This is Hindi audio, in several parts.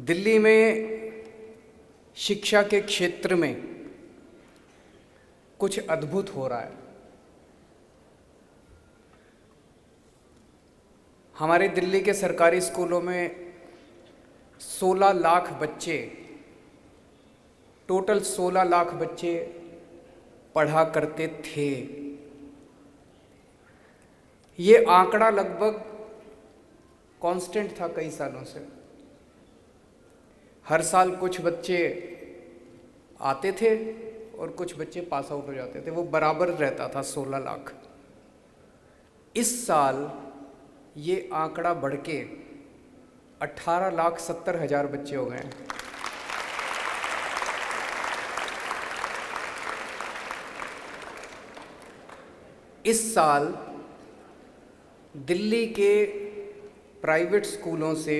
दिल्ली में शिक्षा के क्षेत्र में कुछ अद्भुत हो रहा है। हमारे दिल्ली के सरकारी स्कूलों में 16 लाख बच्चे, टोटल 16 लाख बच्चे पढ़ा करते थे। ये आंकड़ा लगभग कांस्टेंट था कई सालों से। हर साल कुछ बच्चे आते थे और कुछ बच्चे पास आउट हो जाते थे, वो बराबर रहता था 16 लाख। इस साल ये आंकड़ा बढ़ के 18,70,000 बच्चे हो गए हैं। इस साल दिल्ली के प्राइवेट स्कूलों से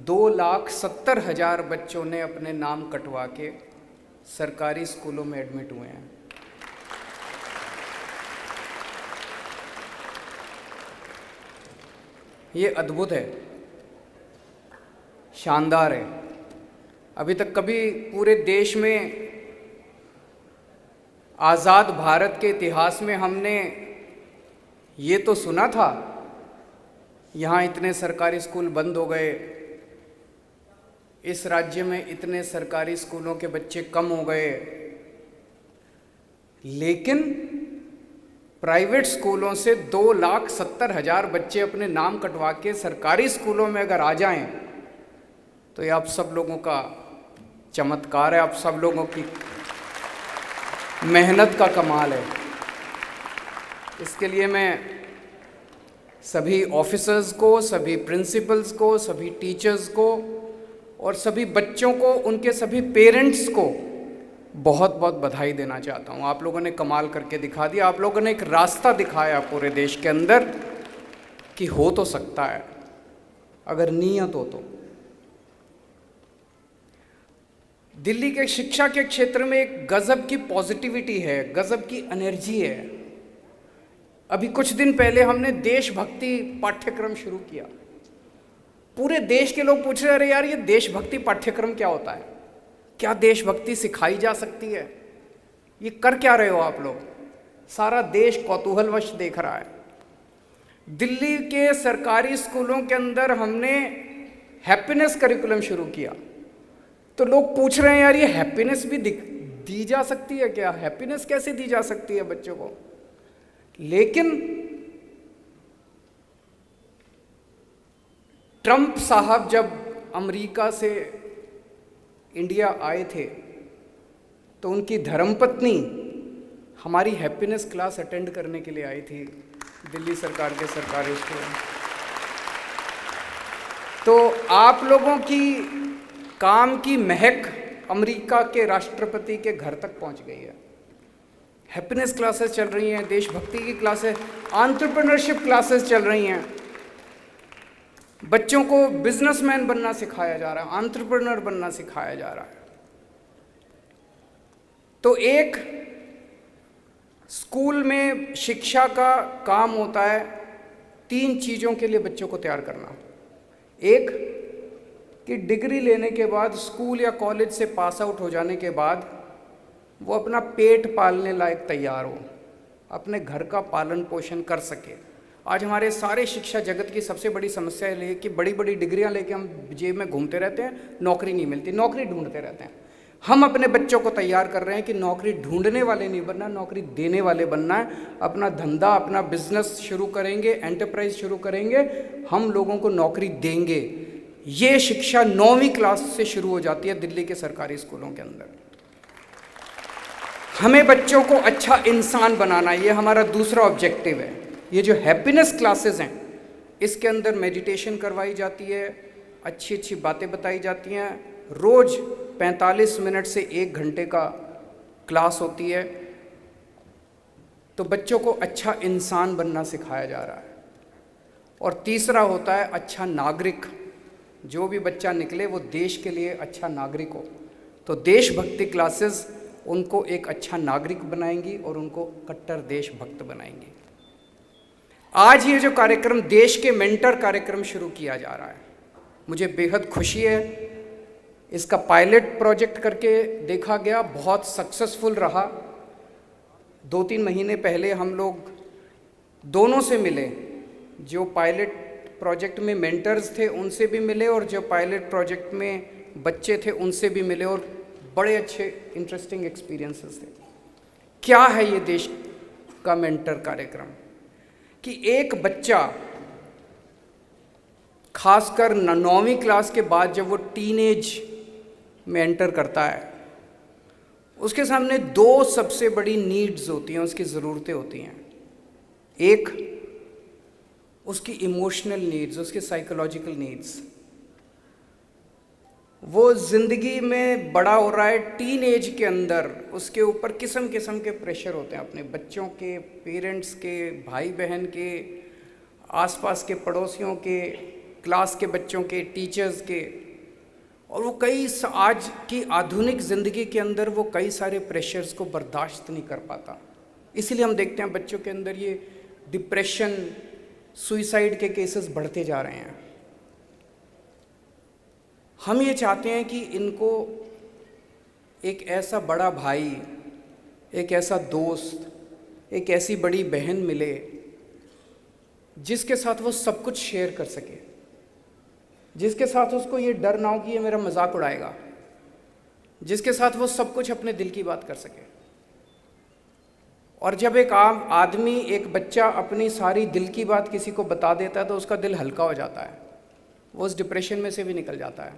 2,70,000 बच्चों ने अपने नाम कटवा के सरकारी स्कूलों में एडमिट हुए हैं। ये अद्भुत है, शानदार है। अभी तक कभी पूरे देश में, आज़ाद भारत के इतिहास में हमने ये तो सुना था यहाँ इतने सरकारी स्कूल बंद हो गए, इस राज्य में इतने सरकारी स्कूलों के बच्चे कम हो गए, लेकिन प्राइवेट स्कूलों से 2,70,000 बच्चे अपने नाम कटवा के सरकारी स्कूलों में अगर आ जाएं तो ये आप सब लोगों का चमत्कार है, आप सब लोगों की मेहनत का कमाल है। इसके लिए मैं सभी ऑफिसर्स को, सभी प्रिंसिपल्स को, सभी टीचर्स को और सभी बच्चों को, उनके सभी पेरेंट्स को बहुत बहुत बधाई देना चाहता हूँ। आप लोगों ने कमाल करके दिखा दिया। आप लोगों ने एक रास्ता दिखाया पूरे देश के अंदर कि हो तो सकता है अगर नीयत हो तो। दिल्ली के शिक्षा के क्षेत्र में एक गजब की पॉजिटिविटी है, गजब की एनर्जी है। अभी कुछ दिन पहले हमने देशभक्ति पाठ्यक्रम शुरू किया। पूरे देश के लोग पूछ रहे, अरे यार ये देशभक्ति पाठ्यक्रम क्या होता है? क्या देशभक्ति सिखाई जा सकती है? ये कर क्या रहे हो आप लोग? सारा देश कौतूहलवश देख रहा है। दिल्ली के सरकारी स्कूलों के अंदर हमने हैप्पीनेस करिकुलम शुरू किया। तो लोग पूछ रहे हैं, यार ये हैप्पीनेस भी दी जा सकती है क्या? हैप्पीनेस कैसे दी जा सकती है बच्चों को? लेकिन ट्रंप साहब जब अमेरिका से इंडिया आए थे तो उनकी धर्मपत्नी हमारी हैप्पीनेस क्लास अटेंड करने के लिए आई थी दिल्ली सरकार के सरकारी स्कूल में। तो आप लोगों की काम की महक अमेरिका के राष्ट्रपति के घर तक पहुंच गई है। हैप्पीनेस क्लासेस चल रही हैं, देशभक्ति की क्लासेस, एंटरप्रेन्योरशिप क्लासेस चल रही हैं। बच्चों को बिजनेसमैन बनना सिखाया जा रहा है, एंटरप्रेन्योर बनना सिखाया जा रहा है। तो एक स्कूल में शिक्षा का काम होता है 3 चीज़ों के लिए बच्चों को तैयार करना। एक कि डिग्री लेने के बाद, स्कूल या कॉलेज से पास आउट हो जाने के बाद वो अपना पेट पालने लायक तैयार हो, अपने घर का पालन पोषण कर सके। आज हमारे सारे शिक्षा जगत की सबसे बड़ी समस्या ये है कि बड़ी बड़ी डिग्रियां लेके हम जेब में घूमते रहते हैं, नौकरी नहीं मिलती, नौकरी ढूंढते रहते हैं। हम अपने बच्चों को तैयार कर रहे हैं कि नौकरी ढूंढने वाले नहीं बनना, नौकरी देने वाले बनना है। अपना धंधा, अपना बिजनेस शुरू करेंगे, एंटरप्राइज शुरू करेंगे, हम लोगों को नौकरी देंगे। ये शिक्षा 9वीं क्लास से शुरू हो जाती है दिल्ली के सरकारी स्कूलों के अंदर। हमें बच्चों को अच्छा इंसान बनाना, ये हमारा दूसरा ऑब्जेक्टिव है। ये जो हैप्पीनेस क्लासेस हैं, इसके अंदर मेडिटेशन करवाई जाती है, अच्छी अच्छी बातें बताई जाती हैं। रोज़ 45 मिनट से 1 घंटे का क्लास होती है। तो बच्चों को अच्छा इंसान बनना सिखाया जा रहा है। और तीसरा होता है अच्छा नागरिक। जो भी बच्चा निकले वो देश के लिए अच्छा नागरिक हो। तो देशभक्ति क्लासेस उनको एक अच्छा नागरिक बनाएंगी और उनको कट्टर देशभक्त बनाएंगी। आज ये जो कार्यक्रम, देश के मेंटर कार्यक्रम शुरू किया जा रहा है, मुझे बेहद खुशी है। इसका पायलट प्रोजेक्ट करके देखा गया, बहुत सक्सेसफुल रहा। 2-3 महीने पहले हम लोग दोनों से मिले, जो पायलट प्रोजेक्ट में मेंटर्स थे उनसे भी मिले और जो पायलट प्रोजेक्ट में बच्चे थे उनसे भी मिले, और बड़े अच्छे इंटरेस्टिंग एक्सपीरियंसेस थे। क्या है ये देश का मेंटर कार्यक्रम कि एक बच्चा खासकर 9वीं क्लास के बाद जब वो टीनेज में एंटर करता है, उसके सामने 2 सबसे बड़ी नीड्स होती हैं, उसकी ज़रूरतें होती हैं। एक उसकी इमोशनल नीड्स, उसकी साइकोलॉजिकल नीड्स। वो ज़िंदगी में बड़ा हो रहा है, टीन एज के अंदर उसके ऊपर किस्म किस्म के प्रेशर होते हैं, अपने बच्चों के, पेरेंट्स के, भाई बहन के, आसपास के पड़ोसियों के, क्लास के बच्चों के, टीचर्स के। और वो आज की आधुनिक ज़िंदगी के अंदर वो कई सारे प्रेशर्स को बर्दाश्त नहीं कर पाता। इसीलिए हम देखते हैं बच्चों के अंदर ये डिप्रेशन, सुइसाइड के केसेस बढ़ते जा रहे हैं। हम ये चाहते हैं कि इनको एक ऐसा बड़ा भाई, एक ऐसा दोस्त, एक ऐसी बड़ी बहन मिले जिसके साथ वो सब कुछ शेयर कर सके, जिसके साथ उसको ये डर ना हो कि ये मेरा मजाक उड़ाएगा, जिसके साथ वो सब कुछ अपने दिल की बात कर सके। और जब एक आम आदमी, एक बच्चा अपनी सारी दिल की बात किसी को बता देता है तो उसका दिल हल्का हो जाता है, वो उस डिप्रेशन में से भी निकल जाता है,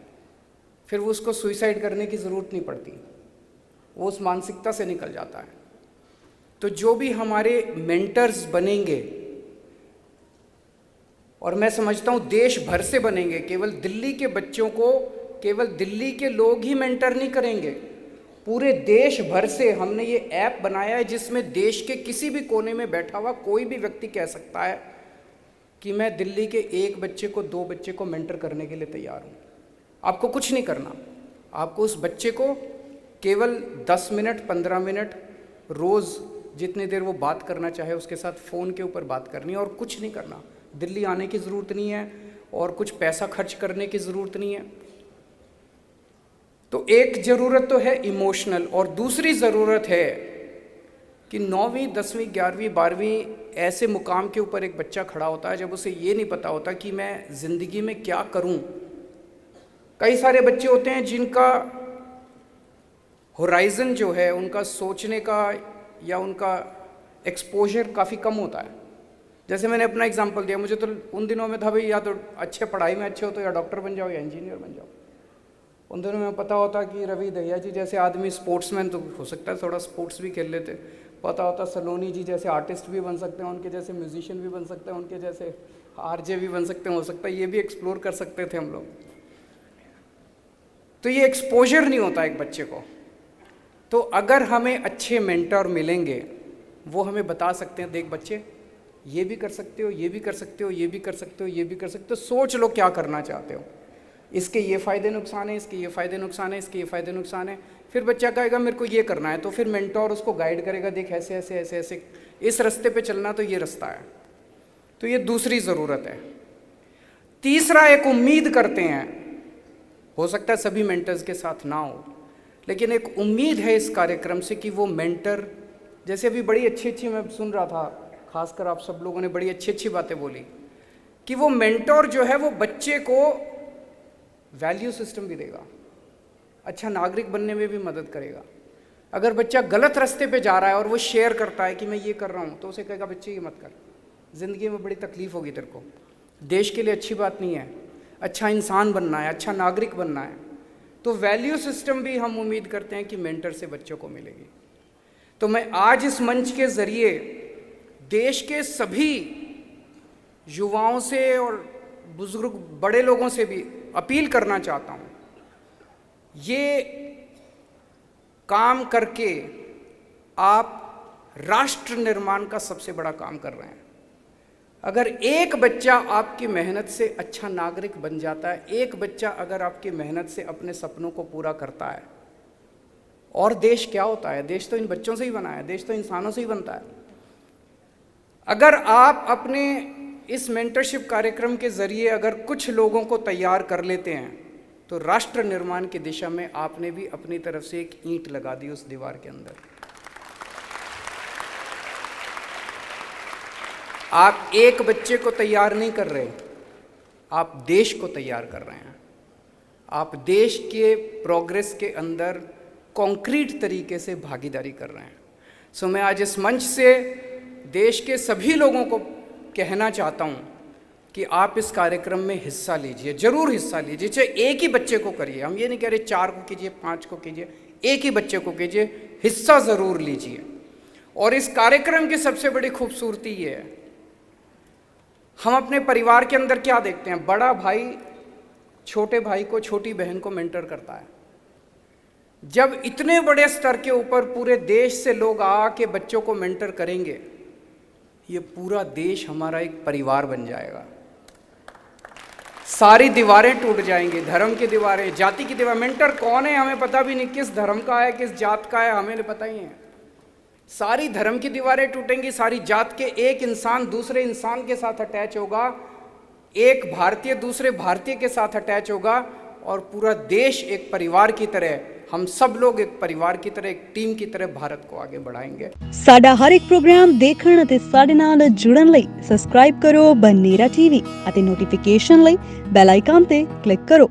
फिर वो उसको सुइसाइड करने की ज़रूरत नहीं पड़ती, वो उस मानसिकता से निकल जाता है। तो जो भी हमारे मेंटर्स बनेंगे, और मैं समझता हूँ देश भर से बनेंगे, केवल दिल्ली के बच्चों को, केवल दिल्ली के लोग ही मेंटर नहीं करेंगे, पूरे देश भर से हमने ये ऐप बनाया है जिसमें देश के किसी भी कोने में बैठा हुआ कोई भी व्यक्ति कह सकता है कि मैं दिल्ली के 1 बच्चे को, 2 बच्चे को मेंटर करने के लिए तैयार हूँ। आपको कुछ नहीं करना, आपको उस बच्चे को केवल 10 मिनट, 15 मिनट रोज़, जितनी देर वो बात करना चाहे उसके साथ फ़ोन के ऊपर बात करनी है, और कुछ नहीं करना। दिल्ली आने की ज़रूरत नहीं है और कुछ पैसा खर्च करने की ज़रूरत नहीं है। तो एक ज़रूरत तो है इमोशनल, और दूसरी ज़रूरत है कि 9वीं, 10वीं, 11वीं, 12वीं ऐसे मुकाम के ऊपर एक बच्चा खड़ा होता है जब उसे ये नहीं पता होता कि मैं ज़िंदगी में क्या करूं। कई सारे बच्चे होते हैं जिनका होराइज़न जो है, उनका सोचने का या उनका एक्सपोजर काफ़ी कम होता है। जैसे मैंने अपना एग्जांपल दिया, मुझे तो उन दिनों में था भाई या तो अच्छे पढ़ाई में अच्छे हो तो या डॉक्टर बन जाओ या इंजीनियर बन जाओ। उन दिनों में पता होता कि रवि दहिया जी जैसे आदमी स्पोर्ट्समैन तो हो सकता है, थोड़ा स्पोर्ट्स भी खेल लेते। पता होता सलोनी जी जैसे आर्टिस्ट भी बन सकते हैं, उनके जैसे म्यूजिशियन भी बन सकते हैं, उनके जैसे आरजे भी बन सकते हैं, हो सकता है ये भी एक्सप्लोर कर सकते थे हम लोग। तो ये एक्सपोजर नहीं होता एक बच्चे को। तो अगर हमें अच्छे मेंटर मिलेंगे, वो हमें बता सकते हैं, देख बच्चे ये भी कर सकते हो, ये भी कर सकते हो, ये भी कर सकते हो, ये भी कर सकते हो, सोच लो क्या करना चाहते हो, इसके ये फ़ायदे नुकसान है, इसके ये फ़ायदे नुकसान है, इसके ये फ़ायदे नुकसान है। फिर बच्चा कहेगा मेरे को ये करना है, तो फिर मेंटर उसको गाइड करेगा, देख ऐसे ऐसे ऐसे ऐसे इस रास्ते पे चलना, तो ये रास्ता है। तो ये दूसरी ज़रूरत है। तीसरा, एक उम्मीद करते हैं, हो सकता है सभी मेंटर्स के साथ ना हो, लेकिन एक उम्मीद है इस कार्यक्रम से कि वो मेंटर, जैसे अभी बड़ी अच्छी अच्छी मैं सुन रहा था, खासकर आप सब लोगों ने बड़ी अच्छी अच्छी बातें बोली, कि वो मेंटर जो है वो बच्चे को वैल्यू सिस्टम भी देगा, अच्छा नागरिक बनने में भी मदद करेगा। अगर बच्चा गलत रास्ते पे जा रहा है और वो शेयर करता है कि मैं ये कर रहा हूँ, तो उसे कहेगा बच्चे ये मत कर, ज़िंदगी में बड़ी तकलीफ होगी तेरे को, देश के लिए अच्छी बात नहीं है, अच्छा इंसान बनना है, अच्छा नागरिक बनना है। तो वैल्यू सिस्टम भी हम उम्मीद करते हैं कि मेंटर से बच्चों को मिलेगी। तो मैं आज इस मंच के ज़रिए देश के सभी युवाओं से और बुजुर्ग बड़े लोगों से भी अपील करना चाहता हूँ, ये काम करके आप राष्ट्र निर्माण का सबसे बड़ा काम कर रहे हैं। अगर एक बच्चा आपकी मेहनत से अच्छा नागरिक बन जाता है, एक बच्चा अगर आपकी मेहनत से अपने सपनों को पूरा करता है, और देश क्या होता है, देश तो इन बच्चों से ही बना है, देश तो इंसानों से ही बनता है। अगर आप अपने इस मेंटरशिप कार्यक्रम के ज़रिए अगर कुछ लोगों को तैयार कर लेते हैं तो राष्ट्र निर्माण की दिशा में आपने भी अपनी तरफ से एक ईंट लगा दी उस दीवार के अंदर। आप एक बच्चे को तैयार नहीं कर रहे, आप देश को तैयार कर रहे हैं। आप देश के प्रोग्रेस के अंदर कॉन्क्रीट तरीके से भागीदारी कर रहे हैं। सो मैं आज इस मंच से देश के सभी लोगों को कहना चाहता हूं कि आप इस कार्यक्रम में हिस्सा लीजिए, जरूर हिस्सा लीजिए। चाहे एक ही बच्चे को करिए, हम ये नहीं कह रहे 4 को कीजिए, 5 को कीजिए, एक ही बच्चे को कीजिए, हिस्सा ज़रूर लीजिए। और इस कार्यक्रम की सबसे बड़ी खूबसूरती ये है, हम अपने परिवार के अंदर क्या देखते हैं, बड़ा भाई छोटे भाई को, छोटी बहन को मेंटर करता है। जब इतने बड़े स्तर के ऊपर पूरे देश से लोग आके बच्चों को मेंटर करेंगे, ये पूरा देश हमारा एक परिवार बन जाएगा। सारी दीवारें टूट जाएंगी, धर्म की दीवारें, जाति की दीवार। मेंटर कौन है हमें पता भी नहीं, किस धर्म का है, किस जात का है, हमें नहीं पता ही है। सारी धर्म की दीवारें टूटेंगी, सारी जात के एक इंसान दूसरे इंसान के साथ अटैच होगा, एक भारतीय दूसरे भारतीय के साथ अटैच होगा, और पूरा देश एक परिवार की तरह, हम सब लोग एक परिवार की तरह, एक टीम की तरह भारत को आगे बढ़ाएंगे। ਸਾਡਾ ਹਰ ਇੱਕ ਪ੍ਰੋਗਰਾਮ ਦੇਖਣ ਅਤੇ ਸਾਡੇ ਨਾਲ ਜੁੜਨ ਲਈ ਸਬਸਕ੍ਰਾਈਬ ਕਰੋ ਬਨੇਰਾ ਟੀਵੀ ਅਤੇ ਨੋਟੀਫਿਕੇਸ਼ਨ ਲਈ ਬੈਲ ਆਈਕਨ ਤੇ ਕਲਿੱਕ ਕਰੋ।